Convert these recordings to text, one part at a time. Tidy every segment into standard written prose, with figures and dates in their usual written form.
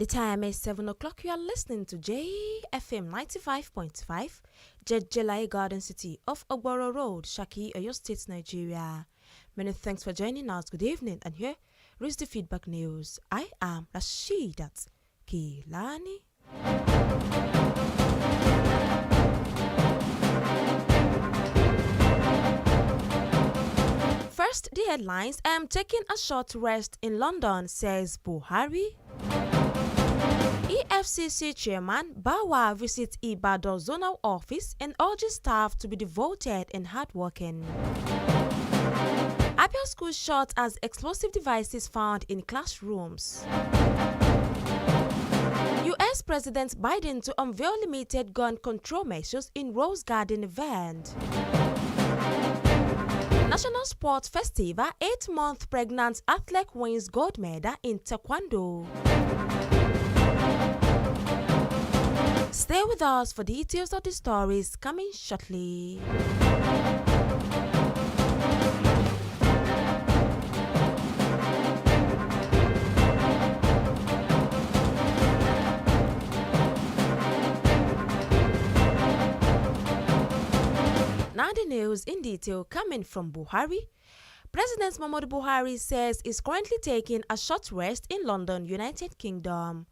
time is 7 o'clock. You are listening to JFM 95.5, Jelai Garden City of Ogboro Road, Shaki, Oyo State, Nigeria. Many thanks for joining us. Good evening. And here is the feedback news. I am Rashidat Kilani. First, the headlines. I am taking a short rest in London, says Buhari. EFCC Chairman Bawa visits Ibadan Zonal Office and urges staff to be devoted and hardworking. Ibia School shot as explosive devices found in classrooms. U.S. President Biden to unveil limited gun control measures in Rose Garden event. National Sports Festival, 8-month pregnant athlete wins gold medal in Taekwondo. Stay with us for details of the stories coming shortly. Now the news in detail coming from Buhari. President Muhammadu Buhari says he's currently taking a short rest in London, United Kingdom.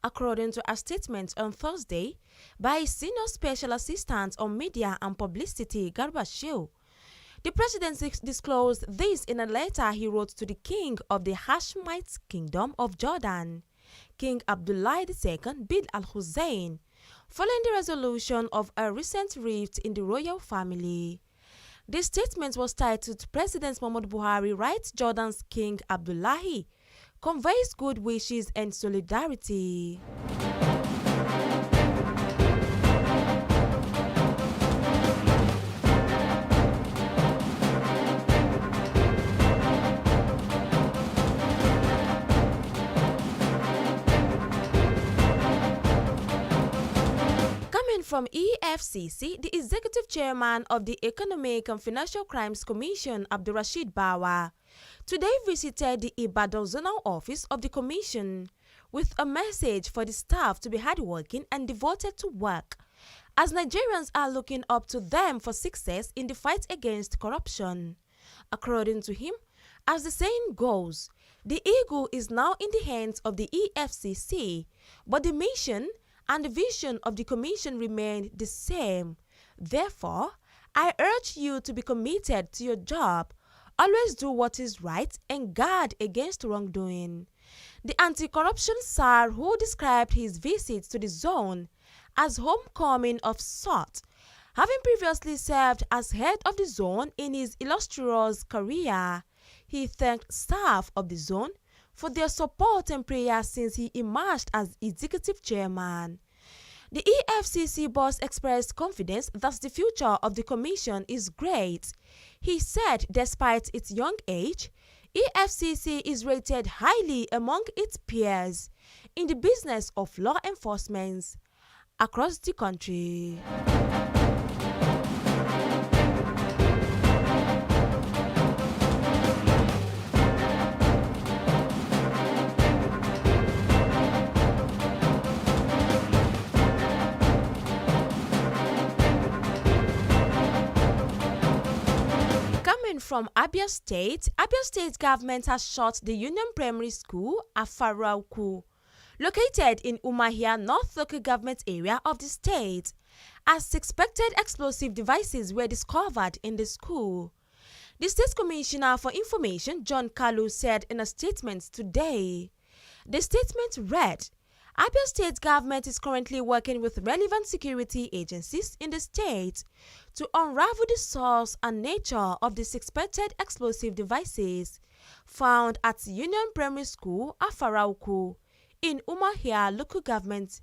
According to a statement on Thursday by Senior Special Assistant on Media and Publicity, Garba Shehu, the president disclosed this in a letter he wrote to the King of the Hashemite Kingdom of Jordan, King Abdullah II bin al-Hussein, following the resolution of a recent rift in the royal family. The statement was titled, President Muhammadu Buhari writes Jordan's King Abdullahi, conveys good wishes and solidarity. Coming from EFCC, the executive chairman of the Economic and Financial Crimes Commission, Abdurrashid Bawa, today visited the Ibadan Zonal Office of the Commission with a message for the staff to be hardworking and devoted to work, as Nigerians are looking up to them for success in the fight against corruption. According to him, as the saying goes, the eagle is now in the hands of the EFCC, but the mission and the vision of the Commission remain the same. Therefore, I urge you to be committed to your job. Always do what is right and guard against wrongdoing. The anti-corruption SAR, who described his visit to the zone as homecoming of sort, having previously served as head of the zone in his illustrious career, he thanked staff of the zone for their support and prayers since he emerged as executive chairman. The EFCC boss expressed confidence that the future of the commission is great. He said despite its young age, EFCC is rated highly among its peers in the business of law enforcement across the country. From Ibia State, Ibia State government has shut the Union Primary School, Afarauku, located in Umahia North Local Government Area of the state, as suspected explosive devices were discovered in the school. The State Commissioner for Information, John Kalu, said in a statement today. The statement read, Ibia State government is currently working with relevant security agencies in the state to unravel the source and nature of the suspected explosive devices found at Union Primary School, Afarauku, in Umahia local government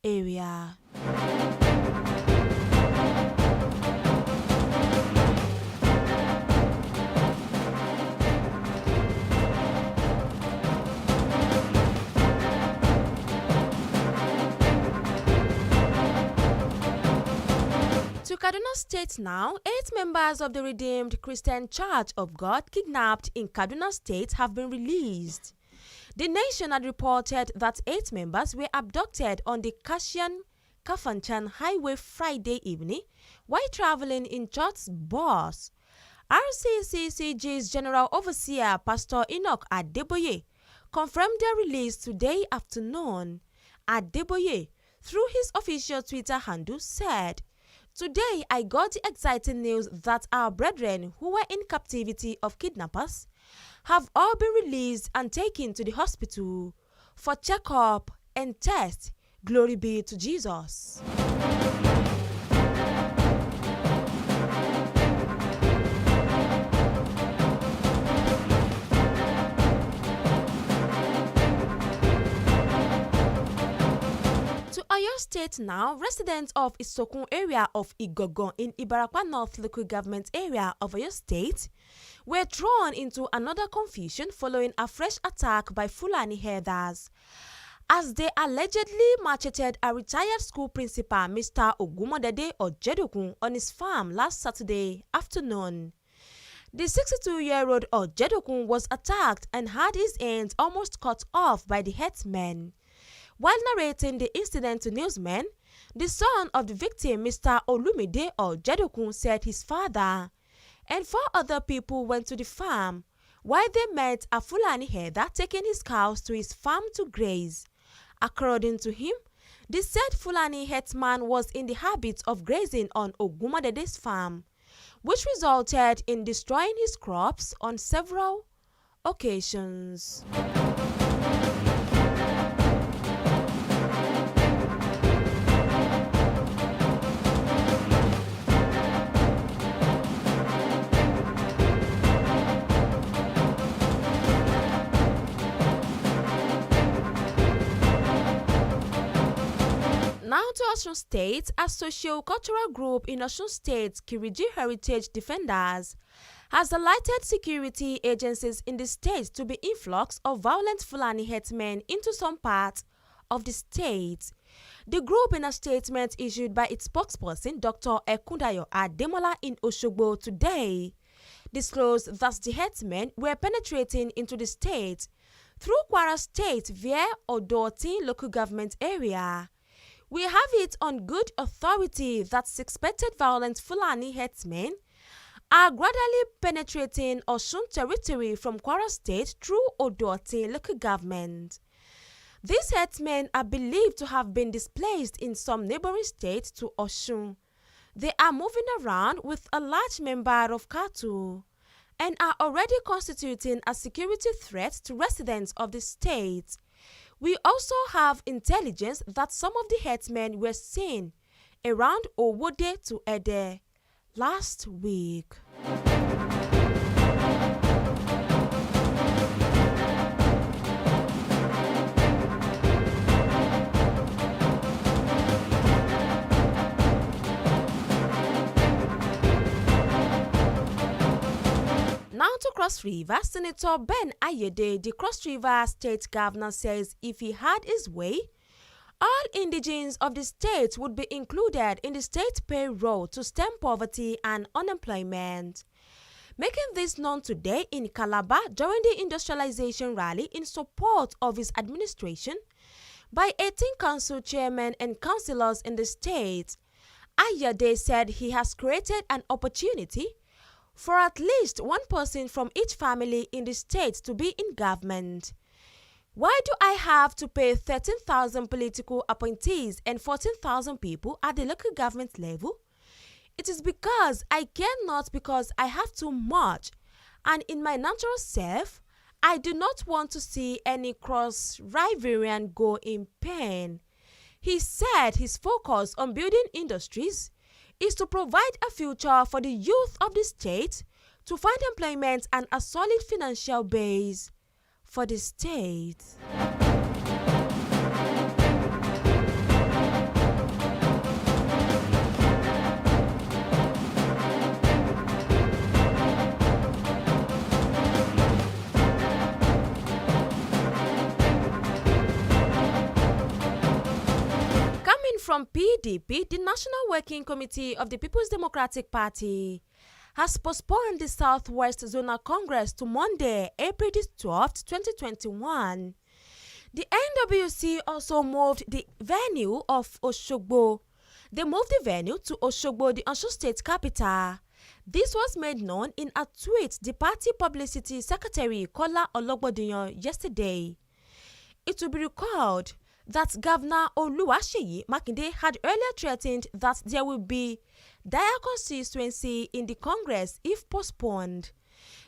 area. To Cardinal States now, 8 members of the Redeemed Christian Church of God kidnapped in Cardinal States have been released. The Nation had reported that 8 members were abducted on the Kafanchan Highway Friday evening while traveling in church bus. RCCCG's General Overseer Pastor Enoch Adeboye confirmed their release today afternoon. Adeboye, through his official Twitter handle, said, "Today I got the exciting news that our brethren who were in captivity of kidnappers have all been released and taken to the hospital for checkup and test. Glory be to Jesus." To Ibia State now, residents of Isokun area of Igogon in Ibarapa North local government area of Ibia State were thrown into another confusion following a fresh attack by Fulani herders, as they allegedly macheted a retired school principal, Mr. Ogumodede Ojedokun, on his farm last Saturday afternoon. The 62-year-old Ojedokun was attacked and had his hands almost cut off by the herdsmen. While narrating the incident to newsmen, the son of the victim, Mr. Olumide Ojedokun, said his father and 4 other people went to the farm while they met a Fulani herder taking his cows to his farm to graze. According to him, the said Fulani herdsman was in the habit of grazing on Ogumadede's farm, which resulted in destroying his crops on several occasions. Now to Osun State, a socio-cultural group in Osun State, Kiriji Heritage Defenders, has alerted security agencies in the state to be influx of violent Fulani herdsmen into some parts of the state. The group, in a statement issued by its spokesperson, Dr. Ekundayo Ademola in Osogbo today, disclosed that the herdsmen were penetrating into the state through Kwara State via Odotin local government area. "We have it on good authority that suspected violent Fulani herdsmen are gradually penetrating Osun territory from Kwara State through Odotin local government. These herdsmen are believed to have been displaced in some neighboring states to Osun. They are moving around with a large number of cattle and are already constituting a security threat to residents of the state. We also have intelligence that some of the herdsmen were seen around Owode to Ede last week." Now to Cross River, Senator Ben Ayede, the Cross River State Governor, says if he had his way, all indigenes of the state would be included in the state payroll to stem poverty and unemployment. Making this known today in Calabar during the industrialization rally in support of his administration by 18 council chairmen and councillors in the state, Ayede said he has created an opportunity for at least one person from each family in the state to be in government. "Why do I have to pay 13,000 political appointees and 14,000 people at the local government level? It is because I cannot, because I have too much, and in my natural self, I do not want to see any cross-Riverian go in pain." He said his focus on building industries is to provide a future for the youth of the state, to find employment and a solid financial base for the state. From PDP, the National Working Committee of the People's Democratic Party has postponed the Southwest Zonal Congress to Monday, April 12, 2021. The NWC also moved the venue of Osogbo. They moved the venue to Osogbo, the Osun State capital. This was made known in a tweet the party publicity secretary Kola Ologbodiyan yesterday. It will be recalled that Governor Oluwaseyi Makinde had earlier threatened that there will be dire constituency in the Congress if postponed.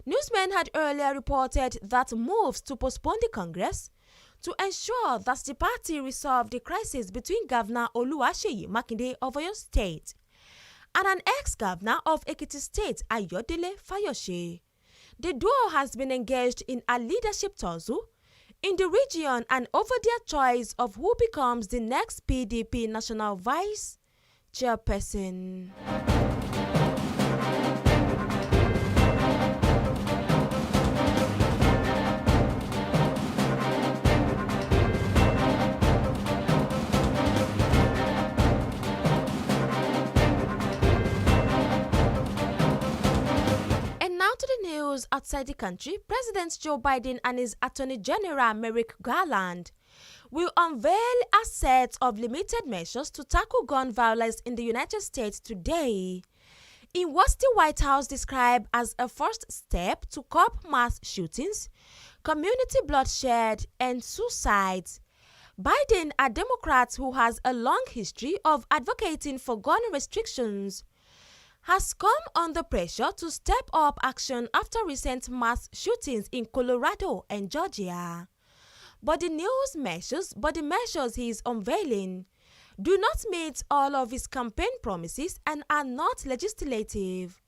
Newsmen had earlier reported that moves to postpone the Congress to ensure that the party resolved the crisis between Governor Oluwaseyi Makinde of Oyo State and an ex-governor of Ekiti State, Ayodele Fayose. The duo has been engaged in a leadership tussle in the region and over their choice of who becomes the next PDP national vice chairperson. To the news outside the country, President Joe Biden and his Attorney General Merrick Garland will unveil a set of limited measures to tackle gun violence in the United States today. In what the White House described as a first step to curb mass shootings, community bloodshed, and suicides, Biden, a Democrat who has a long history of advocating for gun restrictions, has come under pressure to step up action after recent mass shootings in Colorado and Georgia. But the measures he is unveiling do not meet all of his campaign promises and are not legislative.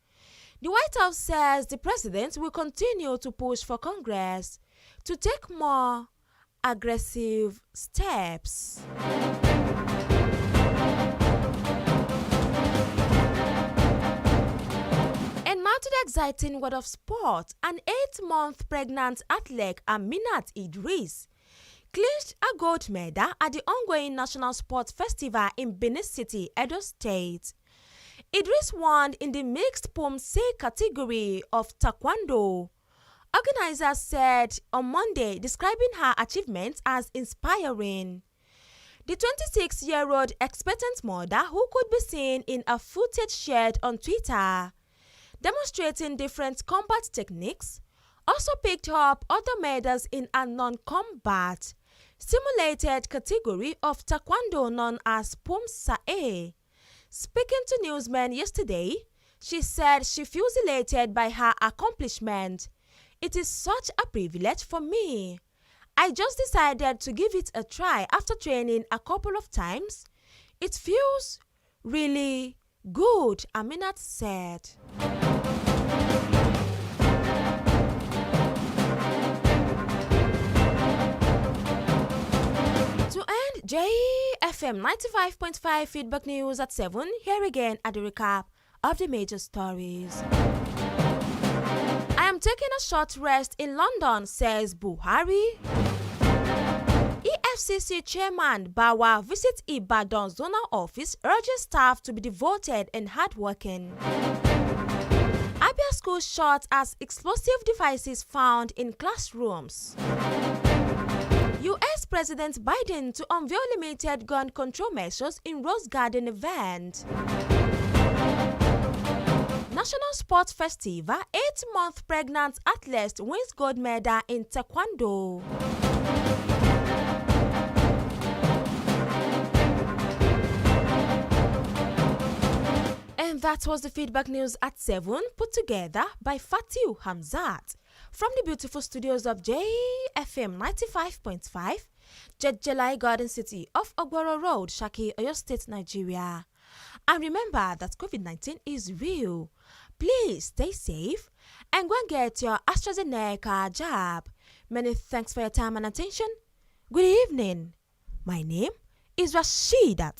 The White House says the president will continue to push for Congress to take more aggressive steps. To the exciting world of sport, an 8-month pregnant athlete Aminat Idris clinched a gold medal at the ongoing National Sports Festival in Benin City, Edo State. Idris won in the mixed Pomse category of Taekwondo. Organizers said on Monday, describing her achievements as inspiring. The 26-year-old expectant mother, who could be seen in a footage shared on Twitter, demonstrating different combat techniques, also picked up other medals in a non-combat, simulated category of Taekwondo known as Pomsae. Speaking to newsmen yesterday, she said she feels elated by her accomplishment. "It is such a privilege for me. I just decided to give it a try after training a couple of times. It feels really good," Aminat said. To end JFM 95.5 Feedback News at 7, here again at the recap of the major stories. I am taking a short rest in London, says Buhari. EFCC Chairman Bawa visits Ibadan Zonal Office, urges staff to be devoted and hardworking. Ibia school shot as explosive devices found in classrooms. U.S. President Biden to unveil limited gun control measures in Rose Garden event. National Sports Festival, 8-month pregnant athlete wins gold medal in Taekwondo. And that was the feedback news at 7, put together by Fatiu Hamzat from the beautiful studios of JFM 95.5, Jejjelai Garden City off Ogboro Road, Shaki, Oyo State, Nigeria. And remember that COVID-19 is real. Please stay safe and go and get your AstraZeneca jab. Many thanks for your time and attention. Good evening. My name is Rashidat